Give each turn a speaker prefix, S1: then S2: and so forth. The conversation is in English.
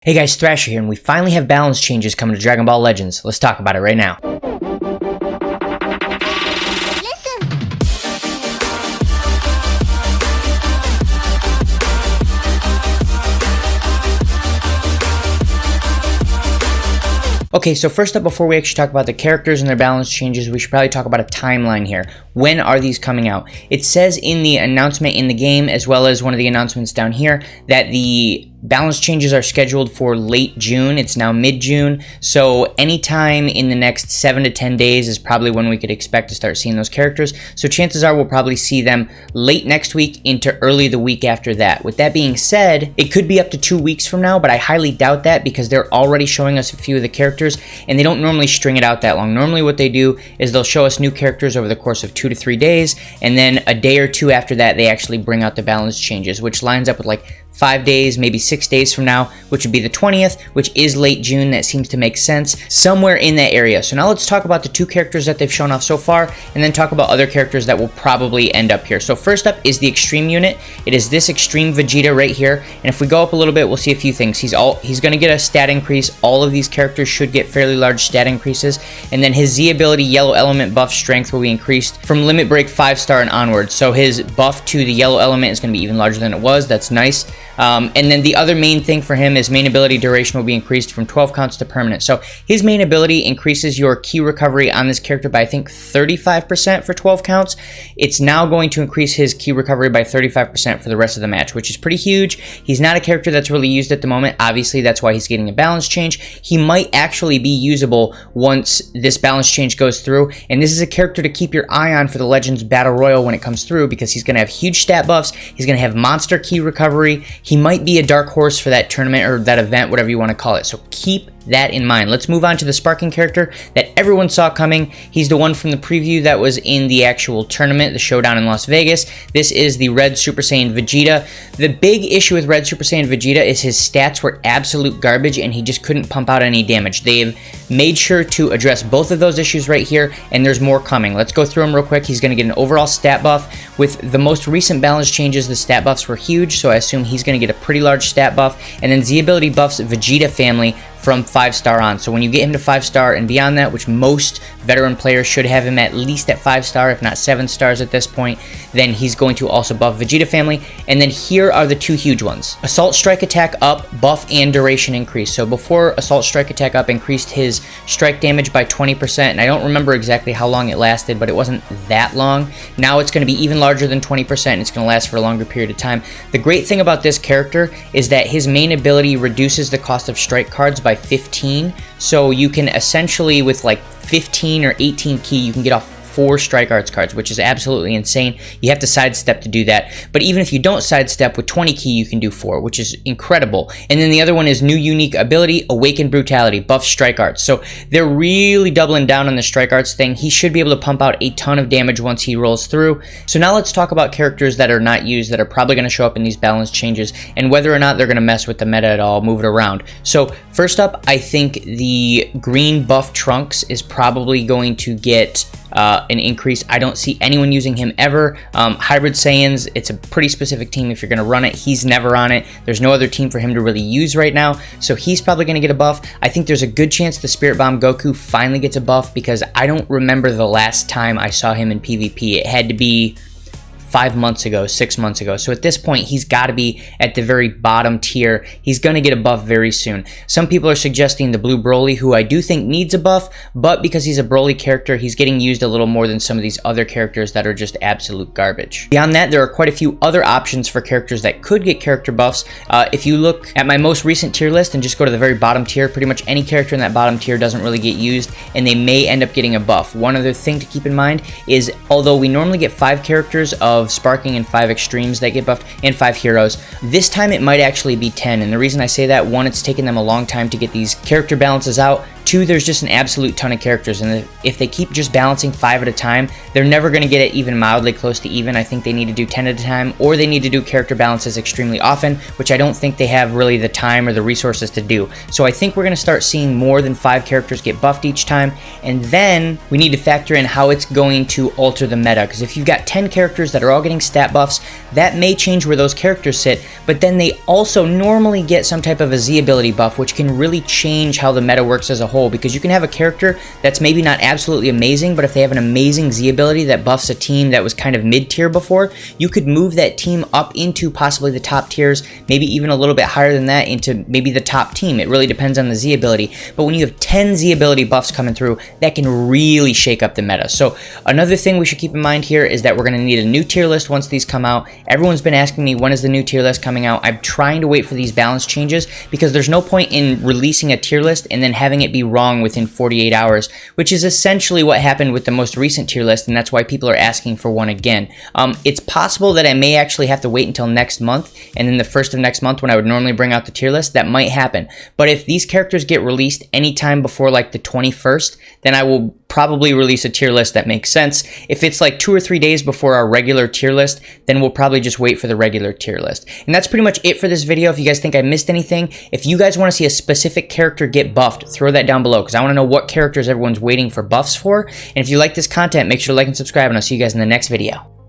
S1: Hey guys, Thrasher here, and we finally have balance changes coming to Dragon Ball Legends. Let's talk about it right now. Okay, so first up, before we actually talk about the characters and their balance changes, we should probably talk about a timeline here. When are these coming out? It says in the announcement in the game, as well as one of the announcements down here, that the balance changes are scheduled for late June. It's now mid-June, so anytime in the next 7 to 10 days is probably when we could expect to start seeing those characters. So chances are we'll probably see them late next week into early the week after that. With that being said, it could be up to 2 weeks from now, but I highly doubt that because they're already showing us a few of the characters, and they don't normally string it out that long. Normally what they do is they'll show us new characters over the course of 2 to 3 days, and then a day or two after that they actually bring out the balance changes, which lines up with like 5 days, maybe 6 days from now, which would be the 20th, which is late June. That seems to make sense, somewhere in that area. So now let's talk about the two characters that they've shown off so far, and then talk about other characters that will probably end up here. So first up is the Extreme unit. It is this Extreme Vegeta right here, and if we go up a little bit, we'll see a few things. He's going to get a stat increase. All of these characters should get fairly large stat increases, and then his Z ability Yellow Element buff strength will be increased from Limit Break 5-star and onward. So his buff to the Yellow Element is going to be even larger than it was. That's nice. And then the other main thing for him is main ability duration will be increased from 12 counts to permanent. So his main ability increases your key recovery on this character by I think 35% for 12 counts. It's now going to increase his key recovery by 35% for the rest of the match, which is pretty huge. He's not a character that's really used at the moment. Obviously, that's why he's getting a balance change. He might actually be usable once this balance change goes through. And this is a character to keep your eye on for the Legends Battle Royal when it comes through, because he's going to have huge stat buffs. He's going to have monster key recovery. He might be a dark horse for that tournament or that event, whatever you want to call it. So keep that in mind. Let's move on to the Sparking character that everyone saw coming. He's the one from the preview that was in the actual tournament, the showdown in Las Vegas. This is the Red Super Saiyan Vegeta. The big issue with Red Super Saiyan Vegeta is his stats were absolute garbage and he just couldn't pump out any damage. They've made sure to address both of those issues right here, and there's more coming. Let's go through them real quick. He's going to get an overall stat buff. With the most recent balance changes, the stat buffs were huge, so I assume he's going to get a pretty large stat buff. And then Z ability buffs Vegeta family from 5-star on. So when you get him to 5-star and beyond that, which most veteran players should have him at least at 5-star, if not 7 stars at this point, then he's going to also buff Vegeta family. And then here are the two huge ones. Assault Strike Attack up, buff and duration increase. So before Assault Strike Attack up increased his strike damage by 20%, and I don't remember exactly how long it lasted, but it wasn't that long. Now it's going to be even larger than 20%, and it's going to last for a longer period of time. The great thing about this character is that his main ability reduces the cost of strike cards by 15, so you can essentially, with like 15 or 18 key, you can get off 4 Strike Arts cards, which is absolutely insane. You have to sidestep to do that, but even if you don't sidestep, with 20 key you can do 4, which is incredible. And then the other one is new unique ability, Awakened Brutality, buff Strike Arts. So they're really doubling down on the Strike Arts thing. He should be able to pump out a ton of damage once he rolls through. So now let's talk about characters that are not used, that are probably going to show up in these balance changes, and whether or not they're going to mess with the meta at all, move it around. So first up, I think the green buff Trunks is probably going to get an increase. I don't see anyone using him ever. Hybrid Saiyans, it's a pretty specific team if you're going to run it. He's never on it. There's no other team for him to really use right now, so he's probably going to get a buff. I think there's a good chance the Spirit Bomb Goku finally gets a buff, because I don't remember the last time I saw him in PvP. It had to be 5 months ago, 6 months ago. So at this point, he's got to be at the very bottom tier. He's going to get a buff very soon. Some people are suggesting the Blue Broly, who I do think needs a buff, but because he's a Broly character, he's getting used a little more than some of these other characters that are just absolute garbage. Beyond that, there are quite a few other options for characters that could get character buffs. If you look at my most recent tier list and just go to the very bottom tier, pretty much any character in that bottom tier doesn't really get used, and they may end up getting a buff. One other thing to keep in mind is, although we normally get 5 characters of Sparking and 5 Extremes that get buffed, and 5 Heroes, this time it might actually be 10, and the reason I say that, one, it's taken them a long time to get these character balances out. 2, there's just an absolute ton of characters, and if they keep just balancing 5 at a time, they're never going to get it even mildly close to even. I think they need to do 10 at a time, or they need to do character balances extremely often, which I don't think they have really the time or the resources to do. So I think we're going to start seeing more than 5 characters get buffed each time, and then we need to factor in how it's going to alter the meta, because if you've got 10 characters that are all getting stat buffs, that may change where those characters sit, but then they also normally get some type of a Z ability buff, which can really change how the meta works as a whole, because you can have a character that's maybe not absolutely amazing, but if they have an amazing Z ability that buffs a team that was kind of mid-tier before, you could move that team up into possibly the top tiers, maybe even a little bit higher than that into maybe the top team. It really depends on the Z ability, but when you have 10 Z ability buffs coming through, that can really shake up the meta. So another thing we should keep in mind here is that we're going to need a new tier list once these come out. Everyone's been asking me, when is the new tier list coming out? I'm trying to wait for these balance changes, because there's no point in releasing a tier list and then having it be wrong within 48 hours, which is essentially what happened with the most recent tier list, and that's why people are asking for one again. It's possible that I may actually have to wait until next month, and then the first of next month when I would normally bring out the tier list, that might happen. But if these characters get released anytime before like the 21st, then I will probably release a tier list that makes sense. If it's like 2 or 3 days before our regular tier list, then we'll probably just wait for the regular tier list. And that's pretty much it for this video. If you guys think I missed anything, if you guys want to see a specific character get buffed, throw that down below, because I want to know what characters everyone's waiting for buffs for. And if you like this content, make sure to like and subscribe, and I'll see you guys in the next video.